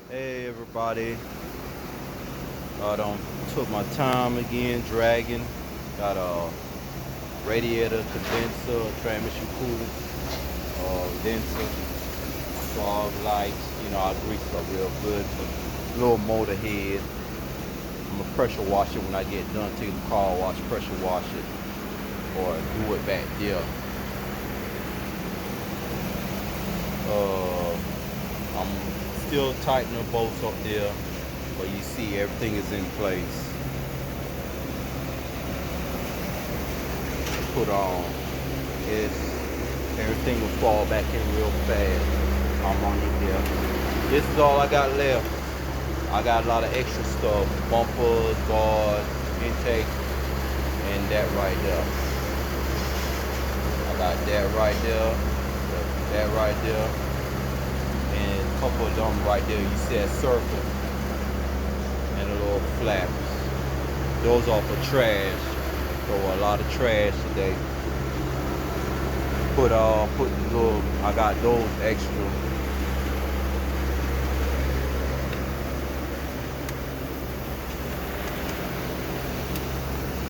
Hey everybody, I done took my time again dragging. Got a radiator, condenser, transmission coolant, condenser, fog lights. I grease up real good. Little motor head. I'm gonna pressure wash it when I get done. Take the car wash, pressure wash it, or do it back there. Uh, I'm still tightening the bolts up there, but you see everything is in place. Put on is everything will fall back in real fast. I'm on it there. This is all I got left. I got a lot of extra stuff, bumpers, guards, intake, and that right there. I got that right there, that right there, and a couple of them right there. You see that circle and a little flaps. Those are for trash. Throw a lot of trash today. Put the little. I got those extra.